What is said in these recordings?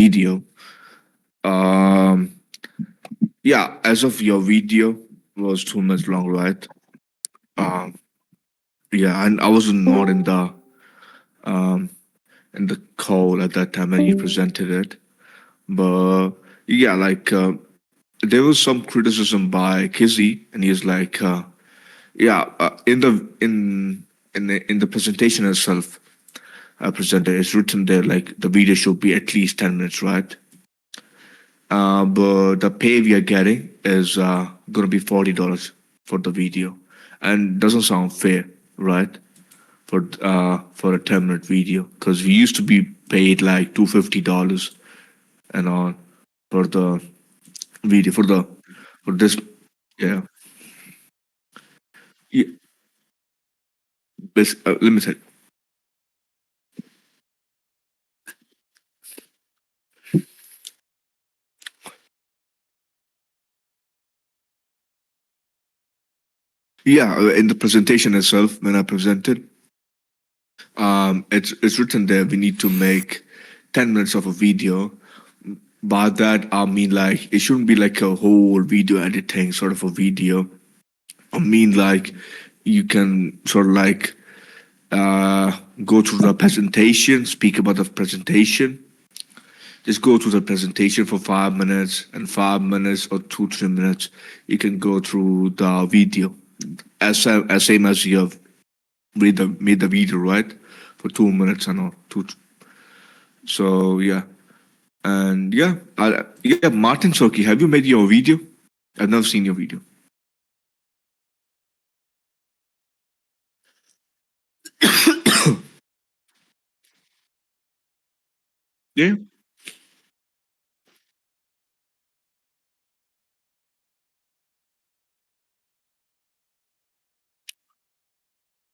video. Um, yeah, as of your video was 2 minutes long, right? Um, yeah, and I was not um in the call at that time when you presented it, but yeah, there was some criticism by Kizzy, and he's like, yeah, in the presentation itself, presenter is written there like the video should be at least 10 minutes, right? But the pay we are getting is gonna be $40 for the video, and doesn't sound fair, right? For a 10-minute video, because we used to be paid like $250 and all for the video for this. Yeah, yeah. Let me say, yeah. In the presentation itself, when I presented, it's written there we need to make 10 minutes of a video. By that I mean like it shouldn't be like a whole video editing sort of a video. I mean like you can sort of like uh, go through the presentation, speak about the presentation. Just go through the presentation for 5 minutes, and 5 minutes or 2 3 minutes you can go through the video as same as you have made the video, right? For 2 minutes and all. So yeah, and yeah, yeah. Martin Soki, have you made your video? I've never seen your video. Yeah.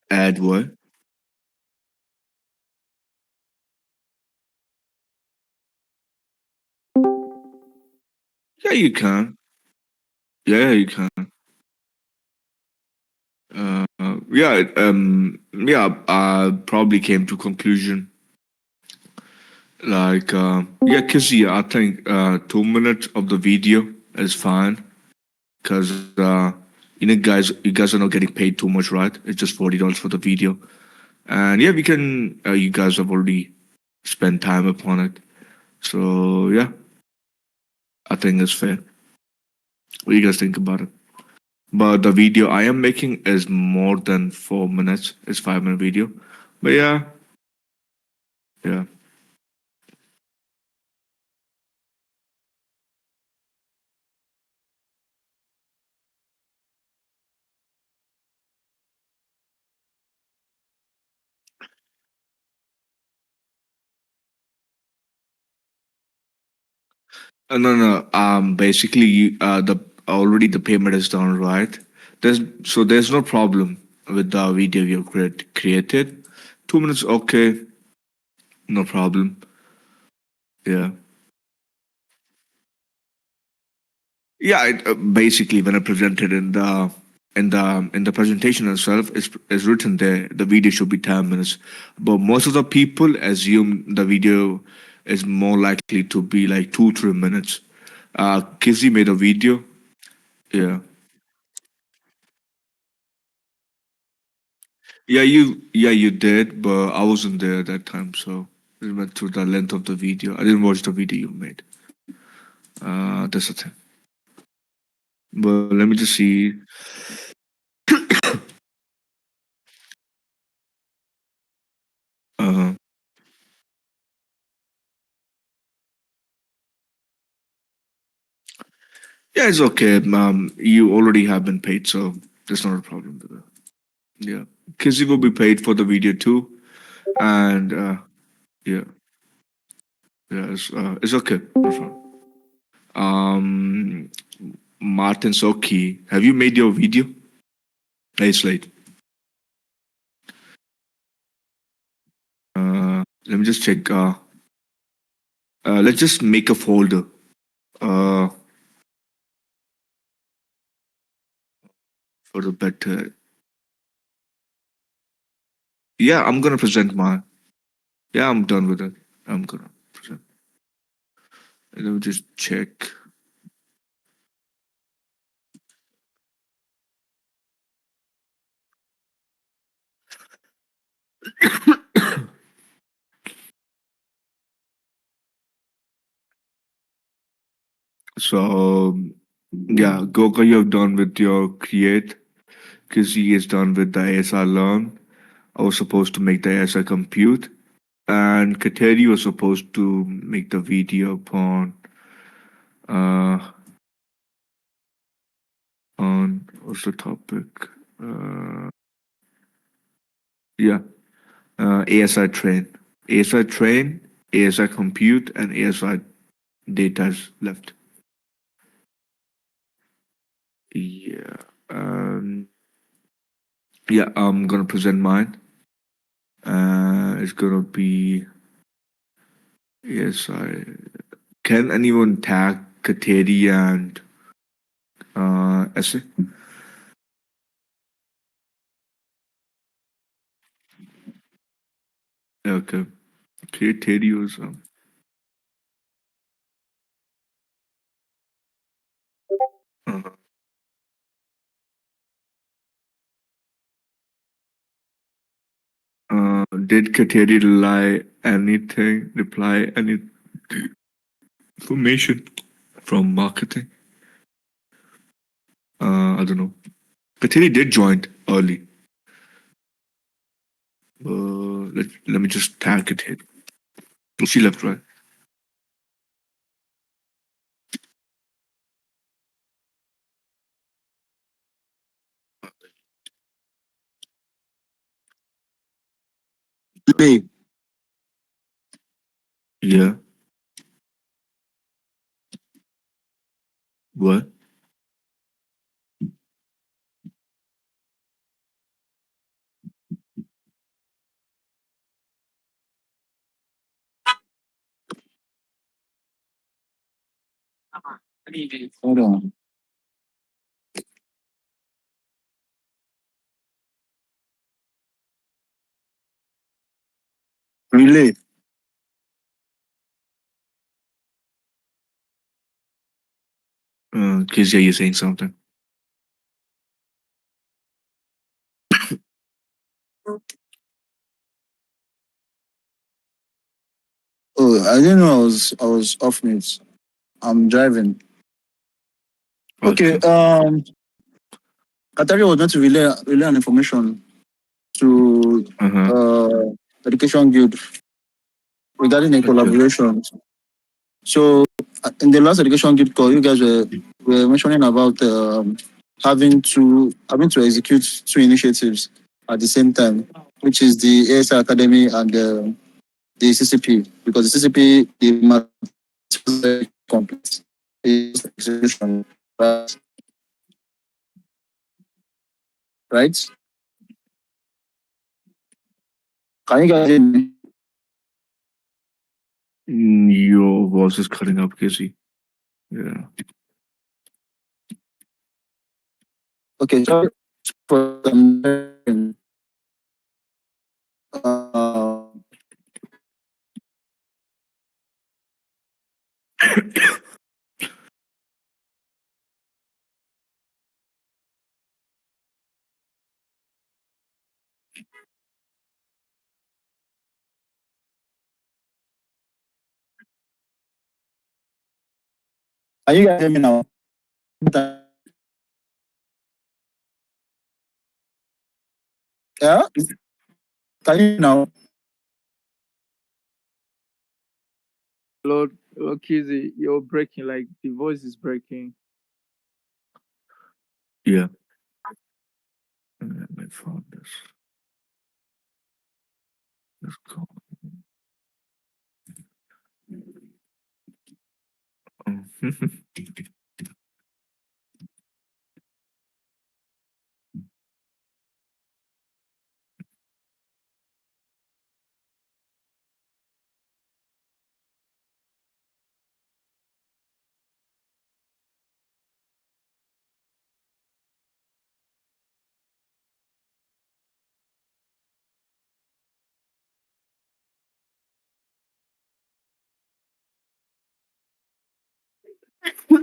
Add what? Yeah, you can. Yeah, you can. Yeah, yeah. I probably came to conclusion like, yeah, cause yeah, I think 2 minutes of the video is fine, cause you guys are not getting paid too much, right? It's just $40 for the video, and yeah, we can. You guys have already spent time upon it, so yeah, I think it's fair. What do you guys think about it? But the video I am making is more than 4 minutes. It's 5 minute video. But yeah, yeah. No, no. Basically, the already the payment is done, right? There's no problem with the video you created. 2 minutes, okay, no problem. Yeah, yeah. Basically, when I presented in the presentation itself, is written there. The video should be 10 minutes, but most of the people assume the video is more likely to be like 2 3 minutes. Kizzy made a video. Yeah. Yeah, you did, but I wasn't there at that time, so it went through the length of the video. I didn't watch the video you made. That's the thing. But let me just see. Uh, yeah, it's okay. You already have been paid, so there's not a problem with that. Yeah, Kizzy will be paid for the video too, and yeah, yeah, it's okay. No problem. Um, Martin Soki, have you made your video? Hey, Slate. Let me just check. Let's just make a folder. Uh, for the better. Yeah, I'm gonna present mine. Yeah, I'm done with it. I'm gonna present. Let me just check. So yeah, Goka, you have done with your create. Kizzy is done with the ASR learn. I was supposed to make the ASR compute. And Kateri was supposed to make the video uh on what's the topic? Uh yeah. ASI train. ASI train, ASI compute, and ASI data's left. Yeah. Um yeah, I'm gonna present mine. It's gonna be ASI. Can anyone tag Kateri and Essay? Okay. Kateri was uh, did Kateri reply any information from marketing? I don't know. Kateri did join early. Let me just tag it here. She left, right? Play. Yeah. What? Hold on. Relay. Kezia, you're saying something. Oh, I didn't know I was off mute. I'm driving. Okay. Okay. Atari was going to relay an information to Uh-huh. Education Guild regarding a Okay. collaboration. So in the last Education Guild call, you guys were mentioning about having to execute two initiatives at the same time, which is the ASI Academy and the CCP, because the CCP the very complete. It's execution, right? Can you guys hear me? Your voice is cutting up, Casey. Yeah. Okay, sorry for uh, can you guys hear me now? Yeah? Can you now? Lord, Lord Kizzy, you're breaking, like the voice is breaking. Yeah. Let me find this. Let's go.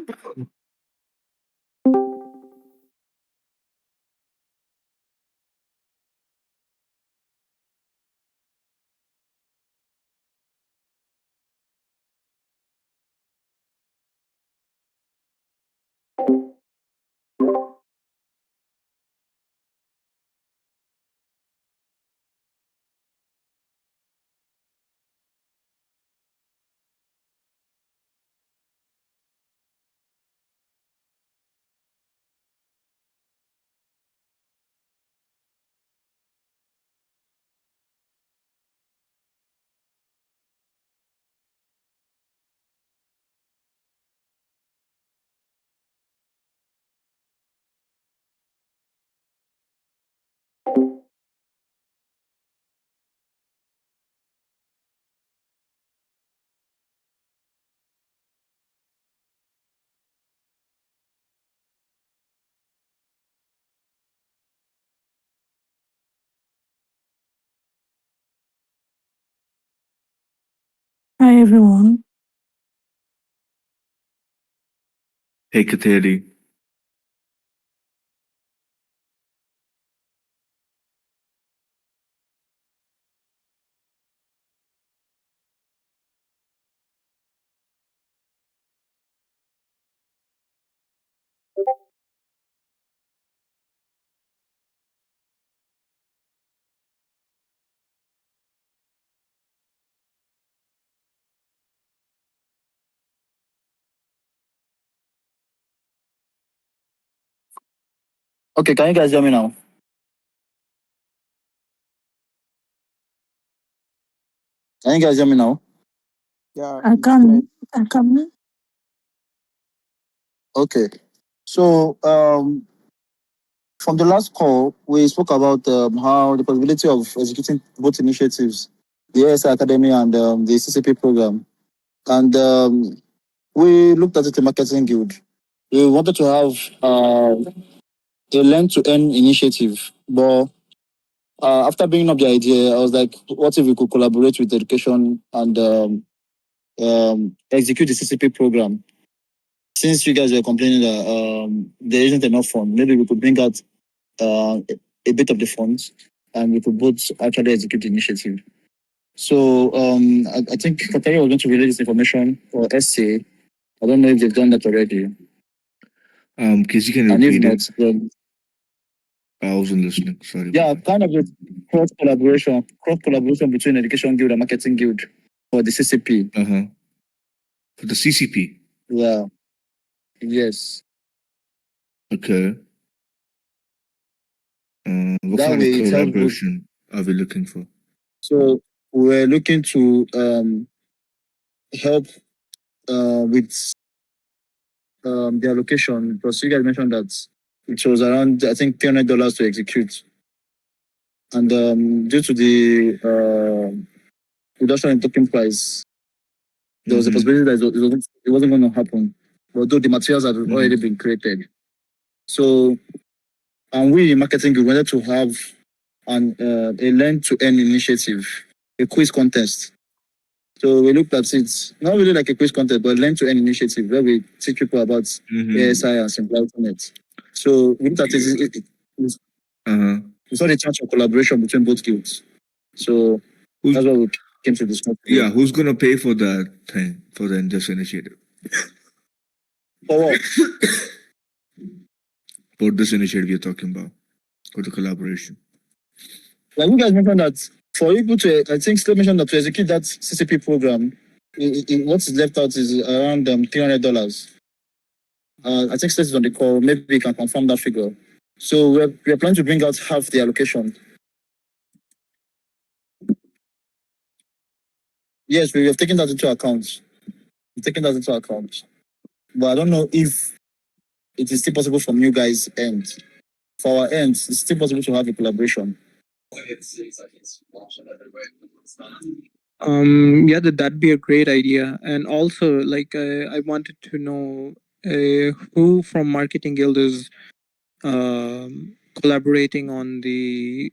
Hi everyone. Hey, Kateri. Okay, can you guys hear me now? Can you guys hear me now? Yeah, I it's clear. can. Okay. So from the last call, we spoke about how the possibility of executing both initiatives, the ASI Academy and the CCP program. And we looked at it in Marketing Guild. We wanted to have a learn-to-earn initiative. But after bringing up the idea, I was like, what if we could collaborate with education and execute the CCP program? Since you guys were complaining that there isn't enough fund, maybe we could bring out a bit of the funds and we could both actually execute the initiative. So I think Katari was going to release this information for SCA. I don't know if they've done that already. Casey, can you And if repeat not, it? then I wasn't listening. Sorry. yeah, about that. kind of a cross collaboration between Education Guild and Marketing Guild for the CCP. Uh-huh. For the CCP. Yeah. Yes. Okay. What That kind way of it helps both. collaboration are we looking for? So we're looking to help with the allocation because you guys mentioned that it was around I think $300 to execute, and due to the reduction in token price, there was a Mhm. possibility that it wasn't going to happen. Although the materials had already been created, so and we in marketing we wanted to have a learn to earn initiative, a quiz contest. So we looked at it, not really like a quiz contest, but learn to earn initiative where we teach people about ASI and simplifying it. So we looked at Uh-huh. we saw the chance of collaboration between both guilds. So Who's, that's why we came to discuss. yeah, who's gonna pay for that thing, for this initiative? For what? For this initiative you're talking about, for the collaboration. Like you guys mentioned that for people to, I think Slay mentioned that to execute that CCP program, what's left out is around $300. I think Slay is on the call. Maybe we can confirm that figure. So we're planning to bring out half the allocation. Yes, we have taken that into account. We've taken that into account. But I don't know if it is still possible from you guys' end. For our end, it's still possible to have a collaboration. Yeah, that'd be a great idea. And also, like, I wanted to know who from Marketing Guild is collaborating on the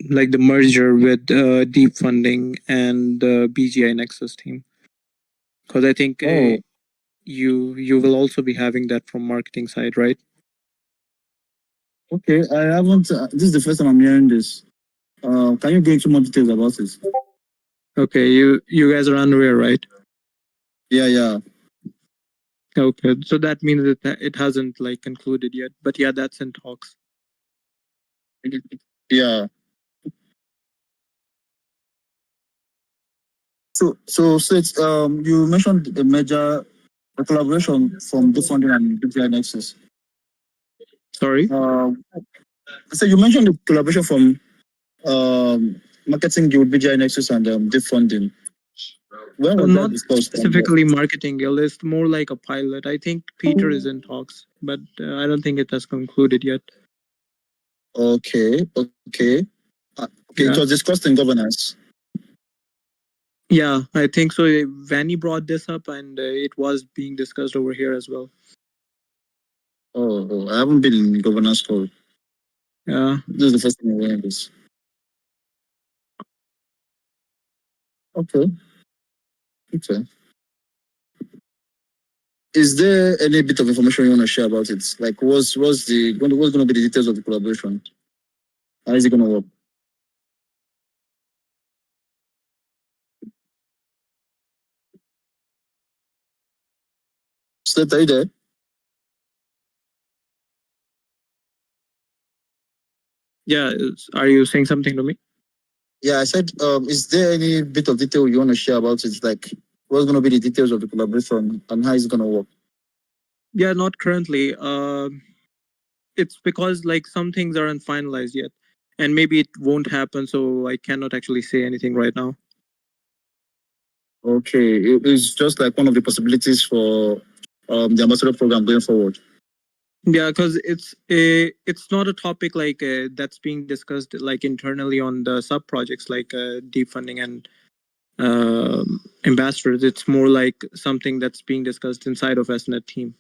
like the merger with Deep Funding and the BGI Nexus team. Because I think Oh. you will also be having that from marketing side, right? Okay, I haven't. This is the first time I'm hearing this. Can you go into more details about it? Okay, you guys are unaware, right? Yeah. Okay, so that means that it hasn't like concluded yet. But yeah, that's in talks. Yeah. So it's, you mentioned a collaboration from GoFundMe and BPI Nexus. Sorry. So you mentioned the collaboration from Marketing Guild, BGI Nexus, and Deep Funding. When was that Not discussed? specifically marketing guild. It's more like a pilot. I think Peter is in talks, but I don't think it has concluded yet. Okay. Okay, Yeah. it was discussed in governance. Yeah, I think so. Vanny brought this up, and it was being discussed over here as well. Oh, I haven't been in governance call. Yeah. This is the first time I'm hearing this. Okay. Is there any bit of information you want to share about it? Like, what's going to be the details of the collaboration? How is it going to work? Slate, are you there? Yeah. Are you saying something to me? Yeah, I said, is there any bit of detail you want to share about it? Like, what's going to be the details of the collaboration and how is it going to work? Yeah, not currently. It's because like some things aren't finalized yet, and maybe it won't happen. So I cannot actually say anything right now. Okay, it is just like one of the possibilities for the ambassador program going forward. Yeah, because it's not a topic like that's being discussed like internally on the sub projects like deep funding and ambassadors. It's more like something that's being discussed inside of SNet team.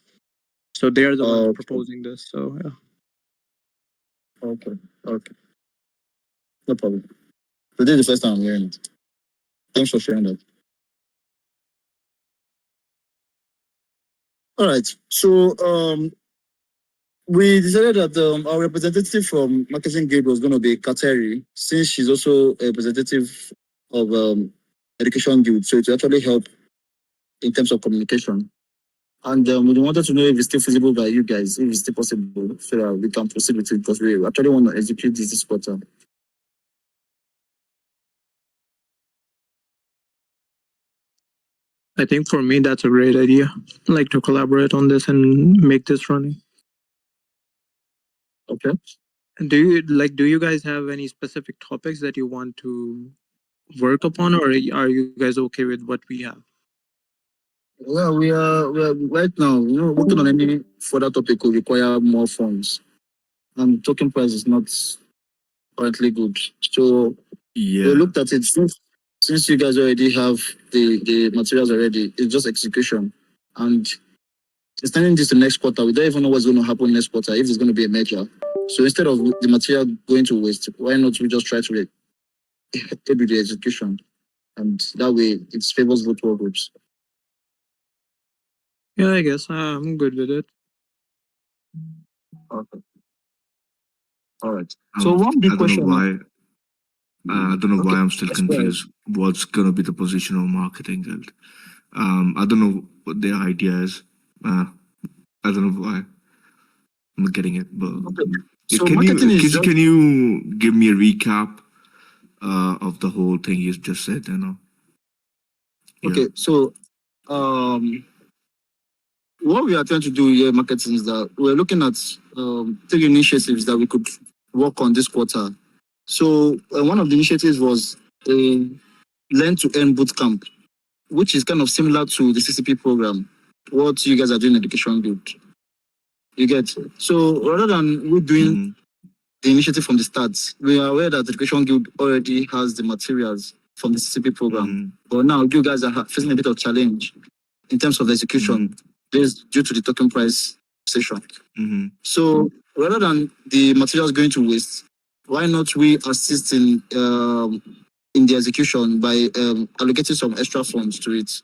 So they're the ones proposing this. So yeah. Okay. No problem. So this is the first time I'm hearing it. Thanks for sharing that. All right. So we decided that our representative from Marketing Guild was going to be Kateri, since she's also a representative of Education Guild. So it will actually help in terms of communication. And we wanted to know if it's still feasible by you guys, if it's still possible, so that we can proceed with it, because we actually want to execute this quarter. I think for me that's a great idea. Like to collaborate on this and make this running. Okay. Do you guys have any specific topics that you want to work upon, or are you guys okay with what we have? Well, we are right now, working on any further topic will require more funds. And token price is not currently good. So Yeah. we looked at it since you guys already have the materials already, it's just execution. And extending this to next quarter, we don't even know what's going to happen next quarter, if it's going to be a major. So instead of the material going to waste, why not we just try to do the execution? And that way it favors both world groups. Yeah, I guess I'm good with it. Okay. All right. So one big question. I don't know why I'm still confused. What's gonna be the position of Marketing Guild? I don't know what their idea is. I don't know why. I'm not getting it. But So can marketing you give me a recap of the whole thing you just said? Okay, so what we are trying to do here in marketing is that we're looking at 3 initiatives that we could work on this quarter. So one of the initiatives was a Learn to Earn Bootcamp, which is kind of similar to the CCP program, what you guys are doing in Education Guild. You get? So rather than we doing the initiative from the start, we are aware that Education Guild already has the materials from the CCP program. But now you guys are facing a bit of challenge in terms of the execution, based due to the token price session. So rather than the materials going to waste, why not we assist in the execution by allocating some extra funds to it?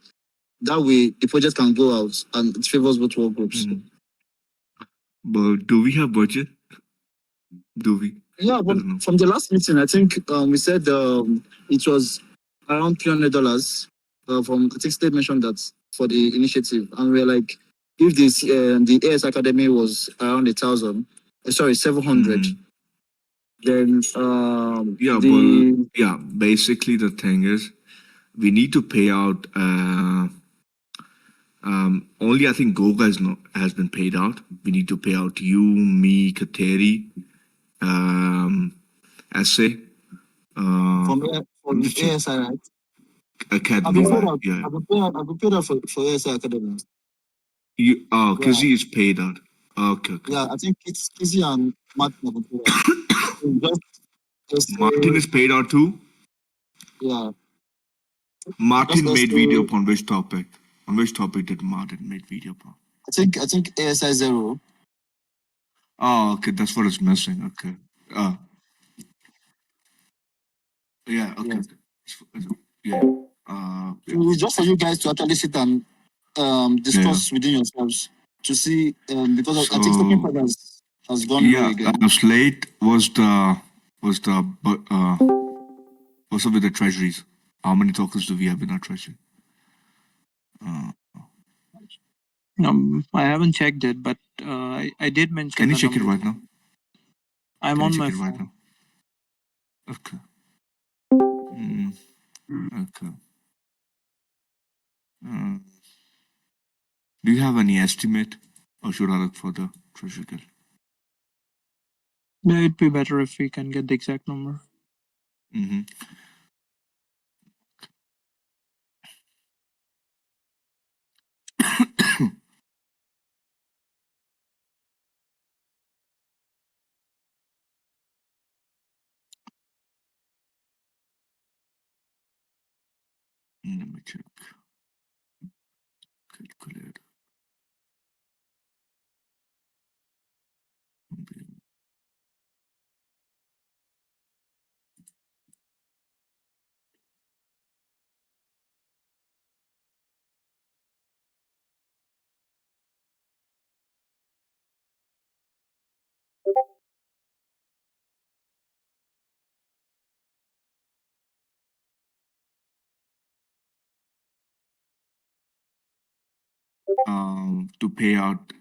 That way, the project can go out and it favors both work groups. Mm. But do we have budget? Do we? Yeah, I don't know. from the last meeting, I think we said it was around $300. From I think State mentioned that for the initiative, and we're like, if this the AS Academy was around 1,000, sorry, 700, Mhm. then Yeah, the well, yeah. Basically, the thing is, we need to pay out. Only I think Goga has been paid out. We need to pay out you, me, Kateri, Essay, from I'm just checking. ASI, right? Academy, right? Yeah. I've been paid out for ASI Academy. You, oh, Yeah, Kizzy is paid out. Okay, okay. yeah, I think it's Kizzy and Martin have been paid out. Just Martin is paid out too. yeah, Martin just made video upon which topic? On which topic did Martin make video upon? I think ASI 0. Oh, okay, that's what is missing. Okay. Yeah, okay. Yes. Yeah. It's just for you guys to actually sit and discuss within yourselves to see because I think Stepping So has gone low yeah, again. Slate was the what's up with the treasuries? How many tokens do we have in our treasury? I haven't checked it, but I did mention. Can you the check it number. right now? I'm Can on you check my it phone. right now? Okay. Okay. Do you have any estimate, or should I look for the treasury guild? Yeah, it'd be better if we can get the exact number. Mm-hmm. Let me check. Calculate. To pay out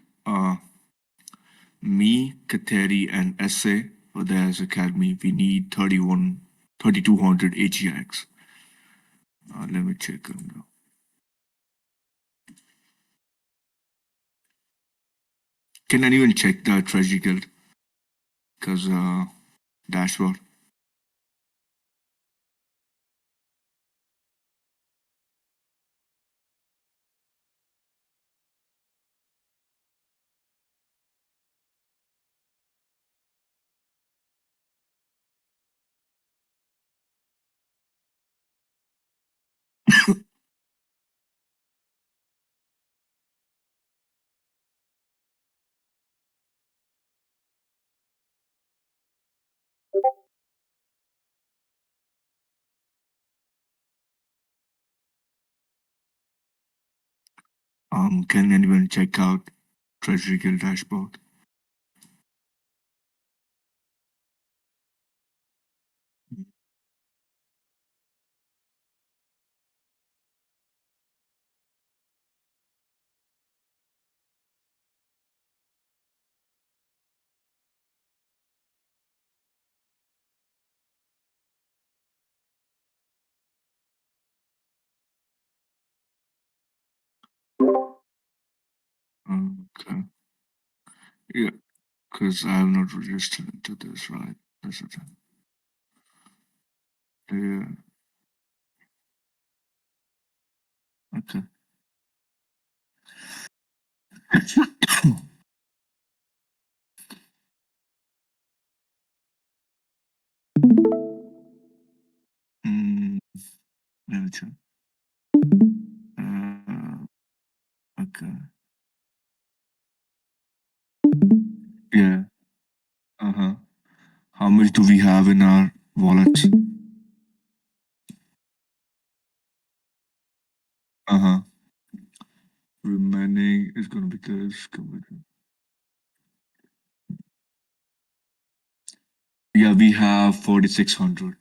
me, Kateri, and Essay for the AS Academy, we need 3,200 AGX. Let me check it now. Can anyone check the treasury guild? Because dashboard. Can anyone check out treasury guild dashboard? Okay. Yeah, because I have not registered into this, right? That's the thing. Yeah. Okay. Let me check. Okay. Yeah. Uh-huh. How much do we have in our wallets? Uh-huh. Remaining is gonna be this. Yeah, we have 4,600.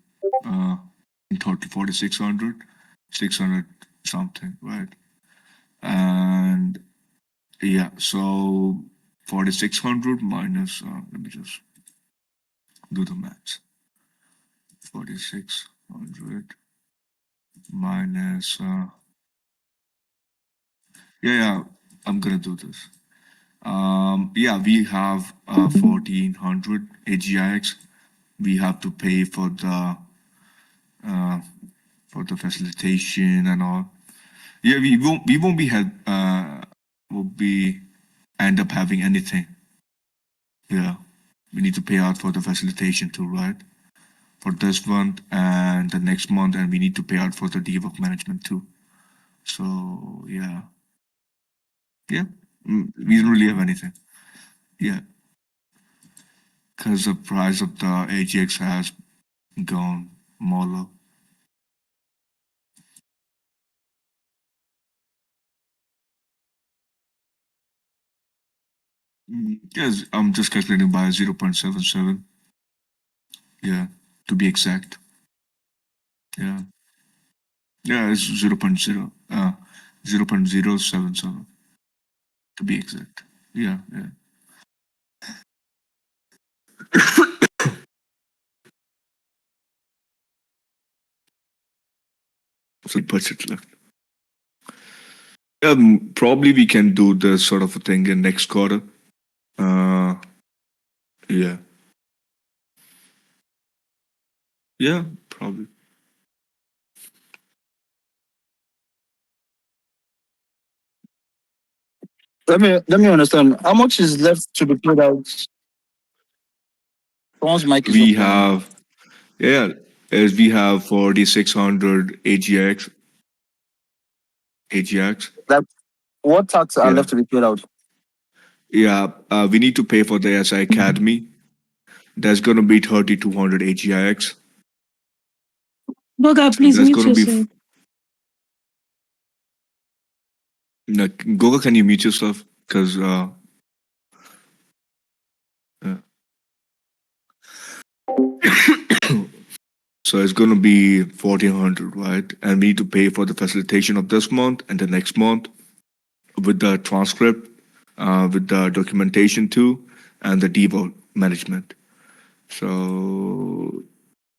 In total 4,600, 600 something, right? And yeah, so 4,600 minus. Let me just do the maths. 4,600 minus. Yeah, I'm gonna do this. Yeah, we have 1,400 AGIX. We have to pay uh, for the facilitation and all. Yeah, we won't be will be end up having anything. Yeah, we need to pay out for the facilitation too, right? For this month and the next month, and we need to pay out for the DevOps management too. So yeah, we don't really have anything. Yeah, because the price of the AGX has gone more low. Yes, I'm just calculating by 0.77. Yeah, to be exact. Yeah, yeah, it's 0.077 to be exact. Yeah, yeah. So budget left. Probably we can do this sort of a thing in next quarter. Uh, yeah, yeah, probably. Let me understand. How much is left to be paid out? Someone's mic is We open. have, yeah, as we have 4,600 AGX. Like, what tax are Yeah, left to be paid out? yeah. We need to pay for the SI Academy. That's gonna be 3,200 AGIX. Goga, So please that's mute gonna be. yourself. No, Goga, can you mute yourself? Because yeah. So it's gonna be 1,400, right? And we need to pay for the facilitation of this month and the next month with the transcript, with the documentation too, and the Devo management. So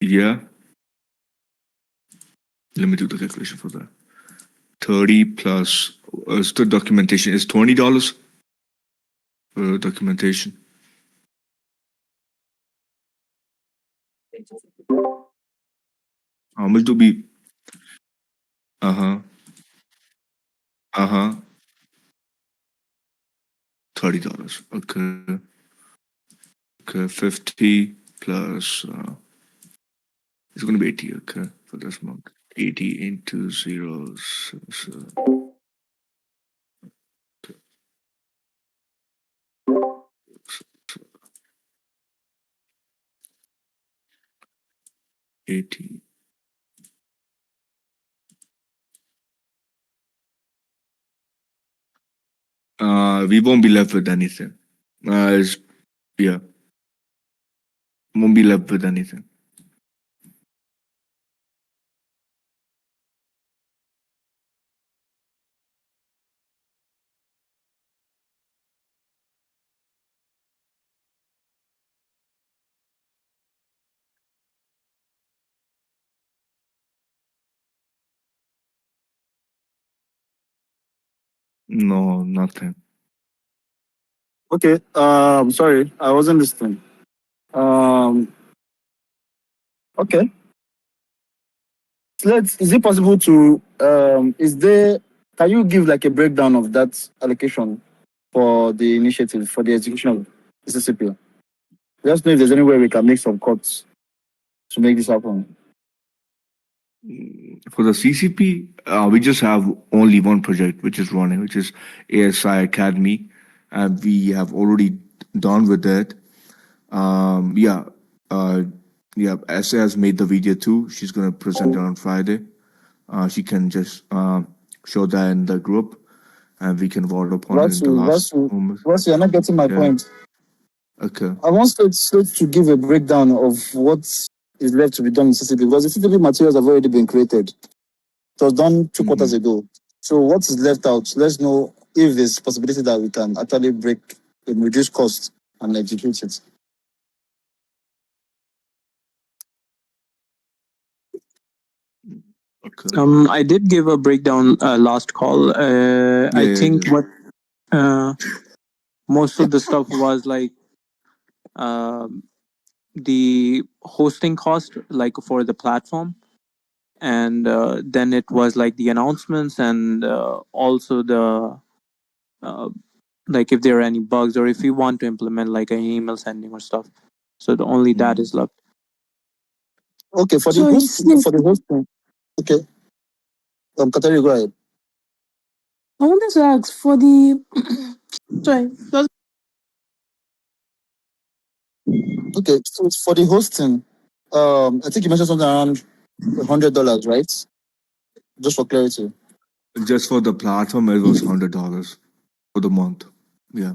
yeah, let me do the calculation for that. 30 plus the documentation is $20 for documentation. How much do we? Uh-huh. Uh-huh. $30. Okay. Okay. 50 plus it's gonna be 80, okay, for this month. 80 into 0. So 80. We won't be left with anything. Yeah, won't be left with anything. No, nothing. Okay. Sorry, I wasn't listening. Okay. Is it possible to can you give like a breakdown of that allocation for the initiative for the execution of the CCP? Just know if there's any way we can make some cuts to make this happen. For the CCP, we just have only one project which is running, which is ASI Academy, and we have already done with it. Yeah, yeah. SA has made the video too. She's gonna present it on Friday. She can just show that in the group, and we can vote upon it in the last moment. Ross, you're not getting my Yeah. point. Okay. I want Slate to give a breakdown of what is left to be done in CCP because the CCP materials have already been created. It was done 2 quarters ago. So what is left out? Let's know if there's possibility that we can actually break and reduce costs and execute it. Okay. I did give a breakdown last call. I Yeah, think yeah. what most of the stuff was like um the hosting cost, like for the platform, and then it was like the announcements and also the uh, like if there are any bugs or if you want to implement like an email sending or stuff. So the only that is left. Okay, for the So host, for the hosting. Okay, Katari, go ahead. I wanted to ask for the sorry, Okay, so it's for the hosting, I think you mentioned something around $100, right? Just for clarity. Just for the platform, it was $100 for the month. Yeah.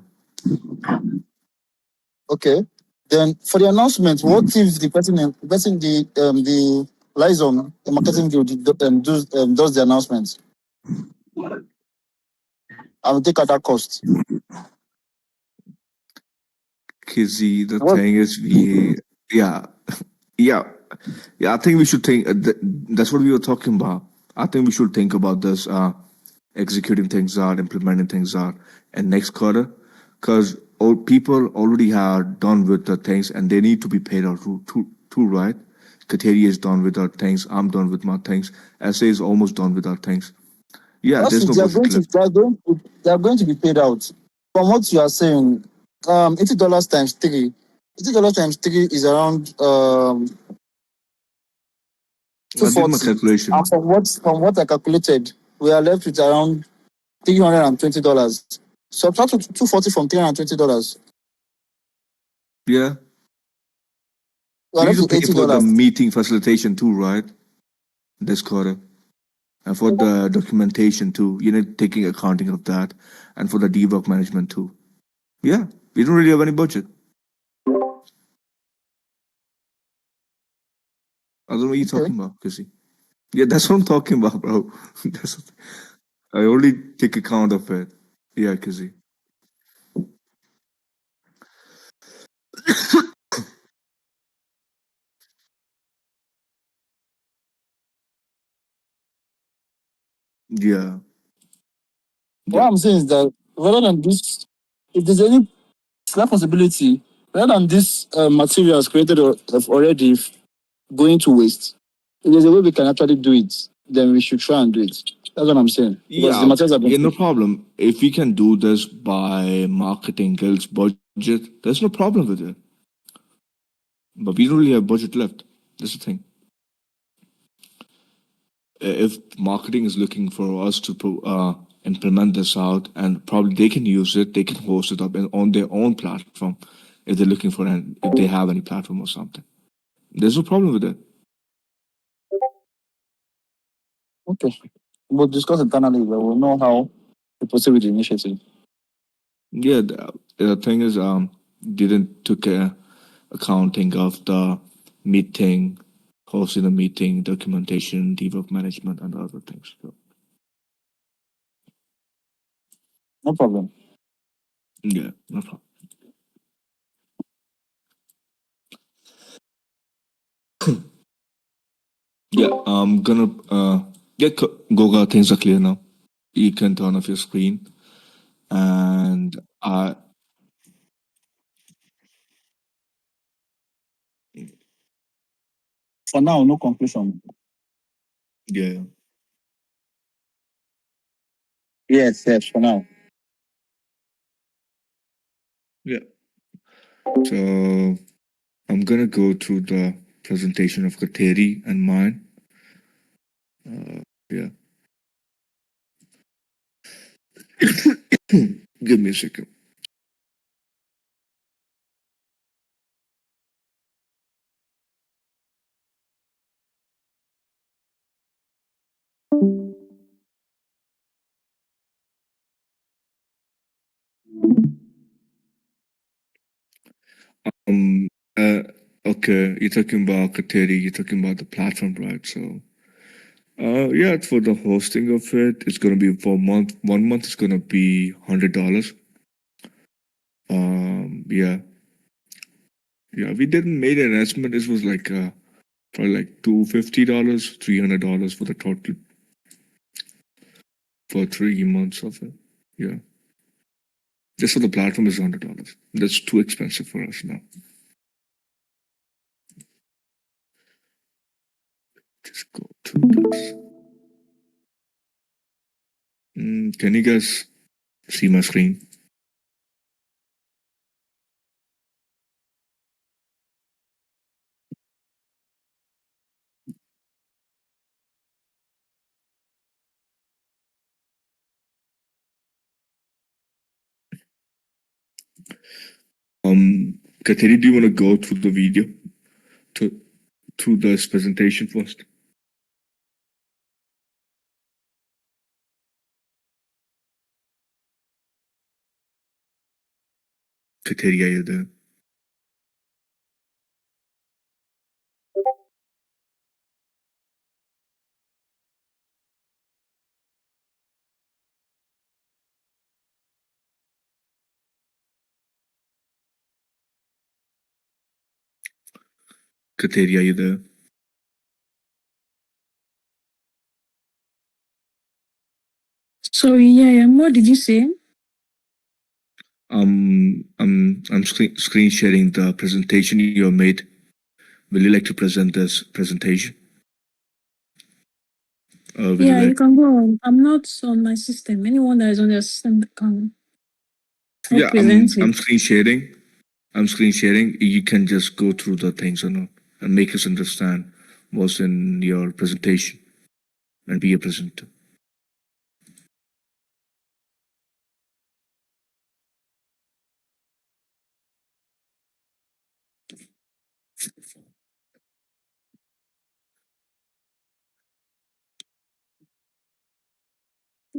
Okay. Then for the announcement, what if the person the liaison, the marketing guild does the announcement? I will take out that cost. Kizzy, the What? thing is, yeah, yeah, yeah. I think we should think. That's what we were talking about. I think we should think about this, executing things out, implementing things out, and next quarter, because people already are done with the things, and they need to be paid out too, right? Kateri is done with our things. I'm done with my things. SA is almost done with our things. Yeah, Also, there's no budget left. they are going to be paid out. From what you are saying, $80 times three. $80 times three is around two I did my forty. And calculation. from what I calculated, we are left with around $320. Subtract 240 from $320. Yeah, We are we need left to with pay eighty for the dollars. meeting facilitation too, right? This quarter. And for the documentation too, taking accounting of that, and for the debug management too. Yeah, we don't really have any budget. I don't know what you're Okay. talking about, Kissy. Yeah, that's what I'm talking about, bro. That's, I only take account of it. Yeah, Kissy. Yeah, What yeah, I'm saying is that rather than this, if there's any slight possibility, rather than this materials created already going to waste, if there's a way we can actually do it, then we should try and do it. That's what I'm saying. Because the yeah, materials have been yeah. No problem. If we can do this by marketing guild's budget, there's no problem with it. But we don't really have budget left. That's the thing. If marketing is looking for us to implement this out, and probably they can use it, they can host it up on their own platform if they're looking for if they have any platform or something. There's no problem with it. okay. We'll discuss internally, but we'll know how to proceed with the initiative. Yeah, the thing is, didn't took accounting of the meeting, hosting the meeting, documentation, debug management, and other things. So, No problem. yeah, no problem. Yeah, I'm gonna get Goga, things are clear now. You can turn off your screen, and For now, no conclusion. yeah, Yes, for now. yeah. So I'm gonna go through the presentation of Kateri and mine. Yeah, give me a second. Um. Okay. You're talking about Kateri. You're talking about the platform, right? So. Yeah. For the hosting of it, it's gonna be for month. 1 month is gonna be $100. Yeah. Yeah. We didn't made an estimate. This was like probably like $250, $300 for the total for 3 months of it. Yeah. Just for the platform is $100. That's too expensive for us now. Just go to this. Can you guys see my screen? Kateri, do you want to go through the video to through this presentation first? Kateri, are you there? Kateri, are you there? Sorry, yeah. What did you say? I'm screen sharing the presentation you have made. Will you like to present this presentation? Will you Yeah, you like? can go on. I'm not on my system. Anyone that is on their system can Yeah, present I'm it. screen sharing. I'm screen sharing. You can just go through the things and make us understand what's in your presentation and be a presenter.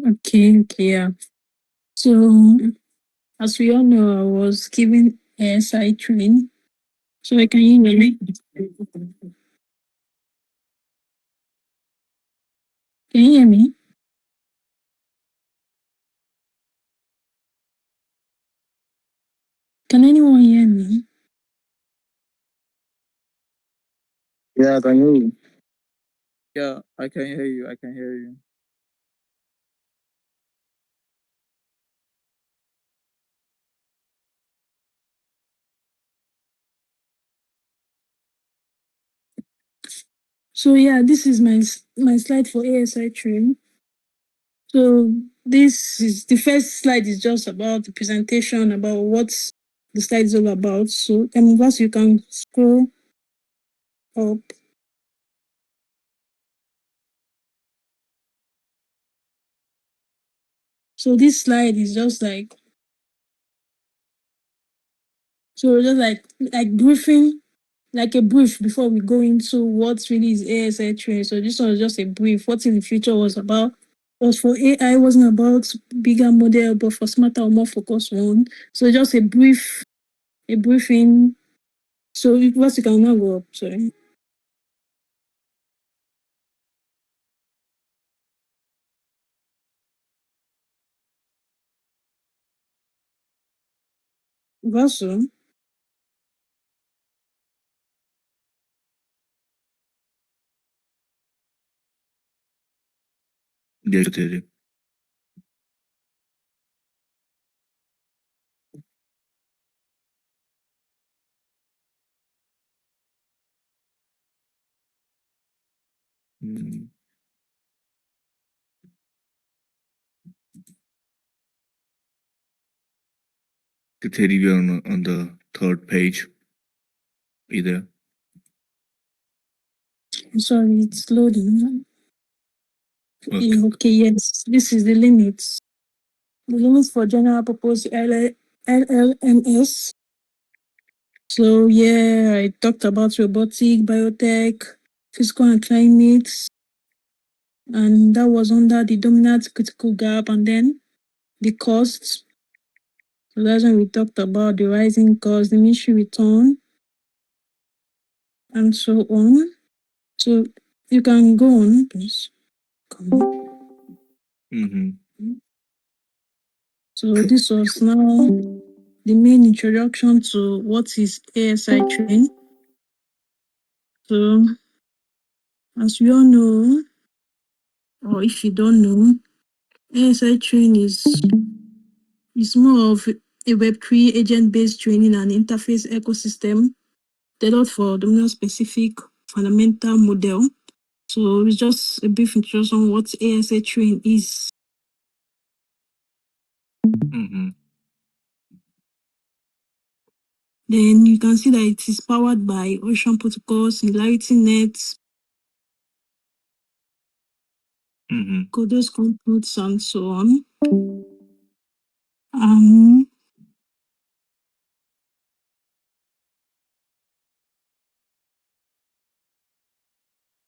Okay, yeah. So, as we all know, I was given ASI training. So, can you hear me? Can you hear me? Can anyone hear me? Yeah, can you? Yeah, I can hear you. I can hear you. So, yeah, this is my slide for ASI training. So, this is the first slide is just about the presentation, about what the slide is all about. So, first you can scroll up. So this slide is just like briefing, like a brief before we go into what really is ASI training. So this one was just a brief. What in the future was about. Was for AI, wasn't about bigger model, but for smarter or more focused one. So just a briefing. So first you can now go up. Sorry. Vasu. Yeah, Kateri. Mm. Kateri, we're on the third page. Either. Sorry, it's loading. Okay. Okay, yes. This is the limits. The limits for general purpose LLMS. So yeah, I talked about robotic, biotech, physical and climate, and that was under the dominant critical gap, and then the costs. So that's when we talked about the rising cost, the ministry return, and so on. So you can go on, please. Come on. Mm-hmm. So this was now the main introduction to what is ASI train. So as you all know, or if you don't know, ASI train is more of a Web3 agent-based training and interface ecosystem tailored for domain-specific fundamental model. So it's just a brief introduction on what ASI train is. Mm-hmm. Then you can see that it is powered by Ocean Protocol, Singularity Net, Mm-hmm. Codos Computes, and so on. Um,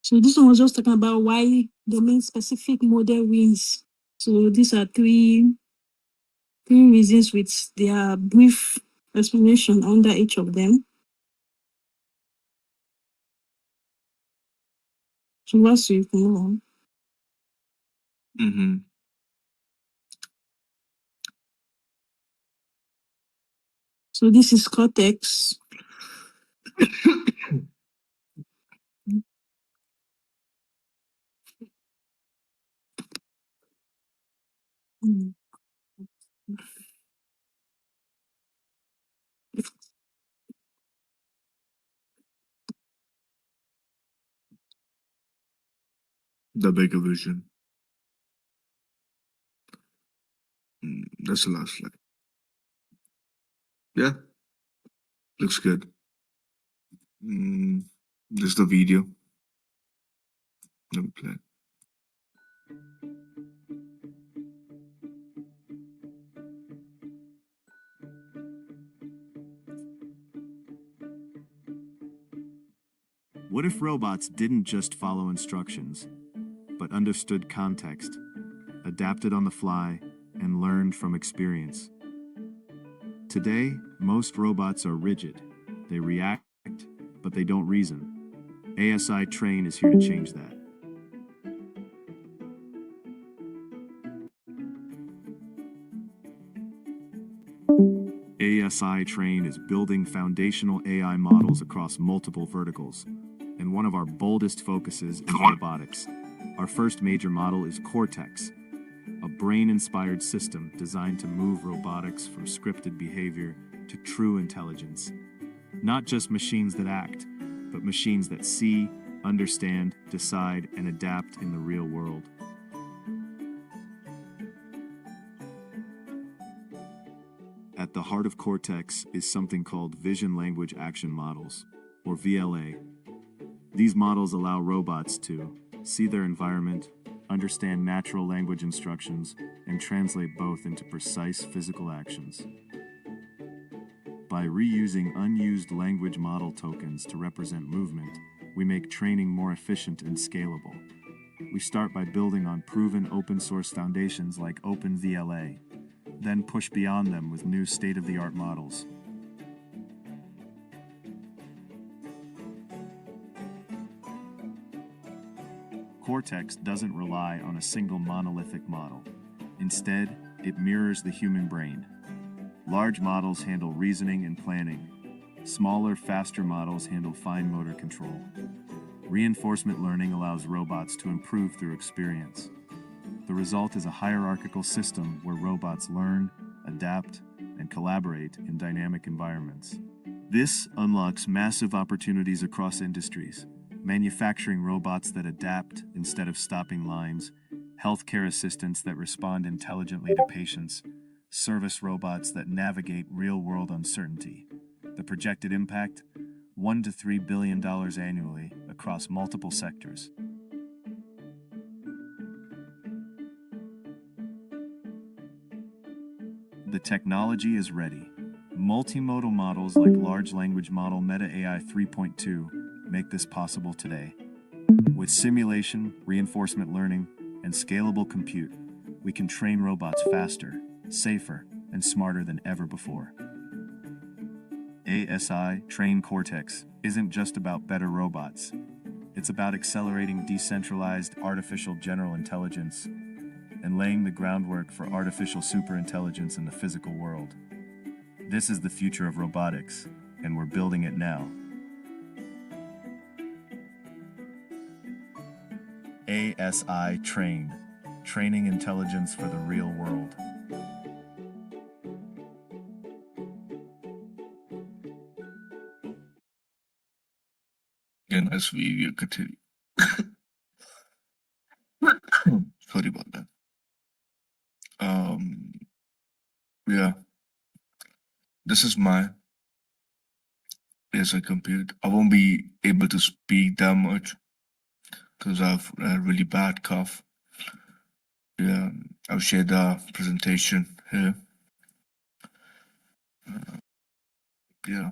so this one was just talking about why domain-specific model wins. So these are three reasons with their brief explanation under each of them. So what's you can move on. Mm-hmm. So this is Cortex. Mm. The bigger vision. That's the last slide. Yeah, looks good. This is the video. Let me play. What if robots didn't just follow instructions, but understood context, adapted on the fly, and learned from experience? Today, most robots are rigid. They react, but they don't reason. ASI Train is here to change that. ASI Train is building foundational AI models across multiple verticals, and one of our boldest focuses is robotics. Our first major model is Cortex, a brain-inspired system designed to move robotics from scripted behavior to true intelligence. Not just machines that act, but machines that see, understand, decide, and adapt in the real world. At the heart of Cortex is something called Vision Language Action Models, or VLA. These models allow robots to see their environment, understand natural language instructions, and translate both into precise physical actions. By reusing unused language model tokens to represent movement, we make training more efficient and scalable. We start by building on proven open-source foundations like OpenVLA, then push beyond them with new state-of-the-art models. Cortex doesn't rely on a single monolithic model. Instead, it mirrors the human brain. Large models handle reasoning and planning. Smaller, faster models handle fine motor control. Reinforcement learning allows robots to improve through experience. The result is a hierarchical system where robots learn, adapt, and collaborate in dynamic environments. This unlocks massive opportunities across industries. Manufacturing robots that adapt instead of stopping lines, healthcare assistants that respond intelligently to patients, service robots that navigate real-world uncertainty. The projected impact? $1 to $3 billion annually across multiple sectors. The technology is ready. Multimodal models like Large Language Model Meta AI 3.2 make this possible today. With simulation, reinforcement learning, and scalable compute, we can train robots faster, safer, and smarter than ever before. ASI Train Cortex isn't just about better robots. It's about accelerating decentralized artificial general intelligence and laying the groundwork for artificial superintelligence in the physical world. This is the future of robotics, and we're building it now. ASI Train, training intelligence for the real world. Yeah, nice video, continue. Sorry about that. Yeah, this is my ASI compute. I won't be able to speak that much because I have a really bad cough. Yeah, I'll share the presentation here. Yeah.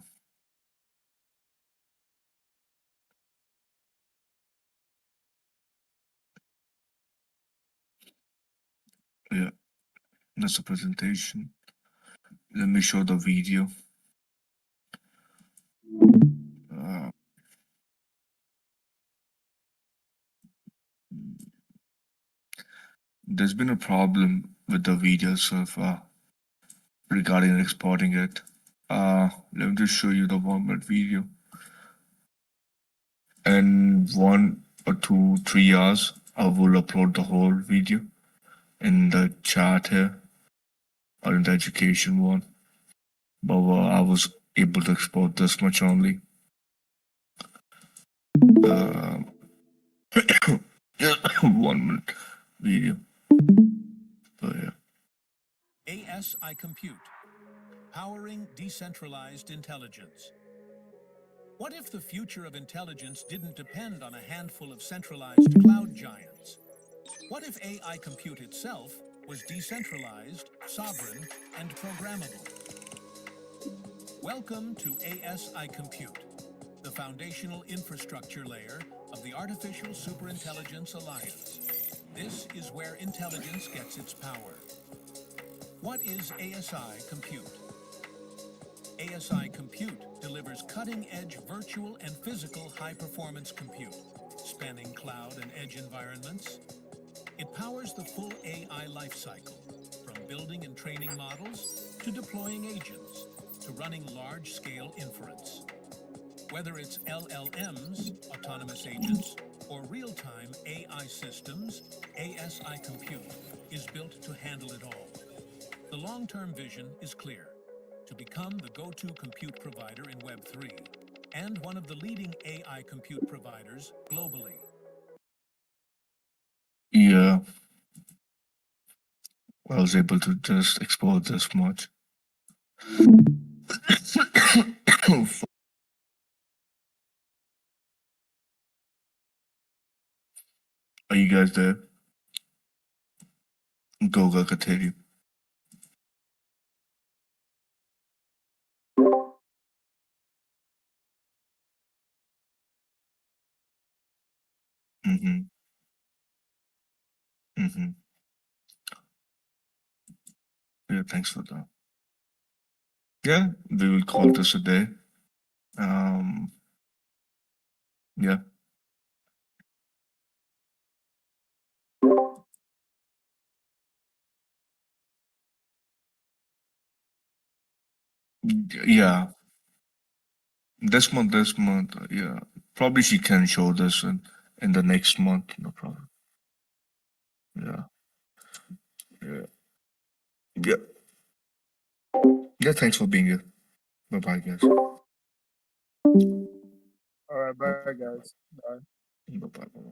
Yeah, that's the presentation. Let me show the video. Uh, there's been a problem with the video so far regarding exporting it. Let me just show you the 1 minute video. In 1 or 2, 3 hours, I will upload the whole video in the chat here or in the education one. But I was able to export this much only. Uh, 1 minute video. So yeah. ASI Compute, powering decentralized intelligence. What if the future of intelligence didn't depend on a handful of centralized cloud giants? What if AI compute itself was decentralized, sovereign, and programmable? Welcome to ASI Compute, the foundational infrastructure layer of the Artificial Superintelligence Alliance. This is where intelligence gets its power. What is ASI Compute? ASI Compute delivers cutting-edge virtual and physical high-performance compute, spanning cloud and edge environments. It powers the full AI lifecycle, from building and training models to deploying agents to running large-scale inference. Whether it's LLMs, autonomous agents, or real-time AI systems, ASI Compute is built to handle it all. The long-term vision is clear: to become the go-to compute provider in Web3 and one of the leading AI compute providers globally. Yeah, I was able to just export this much. Are you guys there? Goga continue. Mm-hmm. Mm-hmm. Yeah, thanks for that. Yeah, we will call this a day. Yeah. Yeah. This month, yeah. Probably she can show this in the next month, no problem. Yeah. Yeah. Yeah. Yeah, thanks for being here. Bye bye, guys. All right, bye guys. Bye. Bye bye.